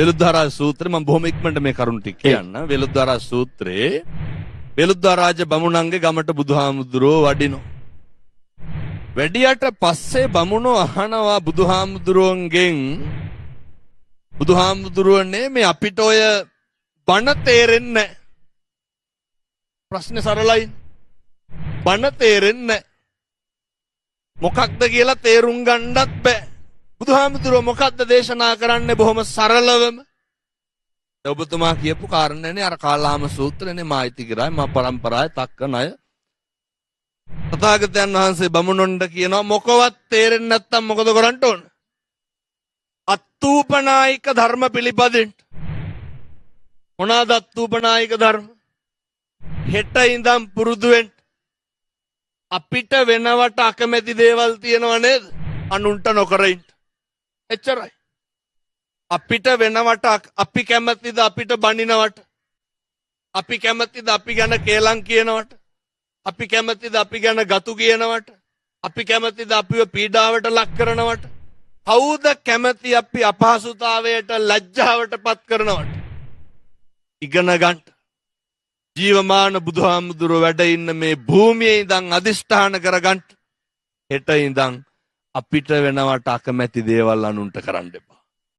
වෙළුද්දාරා සූත්‍රය මම බොහොම ඉක්මනට මේ කරුණ ටික කියන්න. වෙළුද්දාරා සූත්‍රයේ වෙළුද්දාරාජ බමුණන්ගේ ගමට බුදුහාමුදුරුවෝ වඩිනෝ. වැඩියට පස්සේ බමුණෝ අහනවා බුදුහාමුදුරුවන්ගෙන්, බුදුහාමුදුරුවනේ මේ අපිට ඔය බණ තේරෙන්නේ නැහැ. ප්‍රශ්නේ සරලයි. බණ තේරෙන්නේ නැහැ. මොකක්ද කියලා තේරුම් ගන්නත් බෑ. බුදුහාමුදුරුවෝ මොකක්ද දේශනා කරන්නේ බොහොම සරලවම. ඔබතුමා කියපු කාරණේනේ අර කාලාම සූත්‍රනේ මායිති කරායි මා පරම්පරාවේ තක්කන අය. තථාගතයන් වහන්සේ බමුණොන්ට කියනවා මොකවත් තේරෙන්නේ නැත්තම් මොකද කරන්න ඕන? අත්ූපනායික ධර්ම පිළිපදින්න. මොනවාද අත්ූපනායික ධර්ම? හෙට ඉඳන් පුරුදු වෙන්න. අපිට වෙනවට අකමැති දේවල් තියෙනව නේද? අනුන්ට නොකර ඉන්න. එච්චරයි. අපිට වෙනවට අපි කැමතිද අපිට බනිනවට? අපි කැමතිද අපි ගැන කේලම් කියනවට? අපි කැමතිද අපි ගැන ගතු කියනවට? අපි කැමතිද අපිව පීඩාවට ලක් කරනවට? කවුද කැමති අපි අපහසුතාවයට ලැජ්ජාවට පත් කරනවට? ඉගෙන ගන්න. ජීවමාන බුදුහාමුදුරුවෝ වැඩ ඉන්න මේ භූමියේ ඉඳන් අදිෂ්ඨාන කරගන්න. හෙට ඉඳන් අපිට වෙනවට අකමැති දේවල් අනුන්ට කරන්න එපා.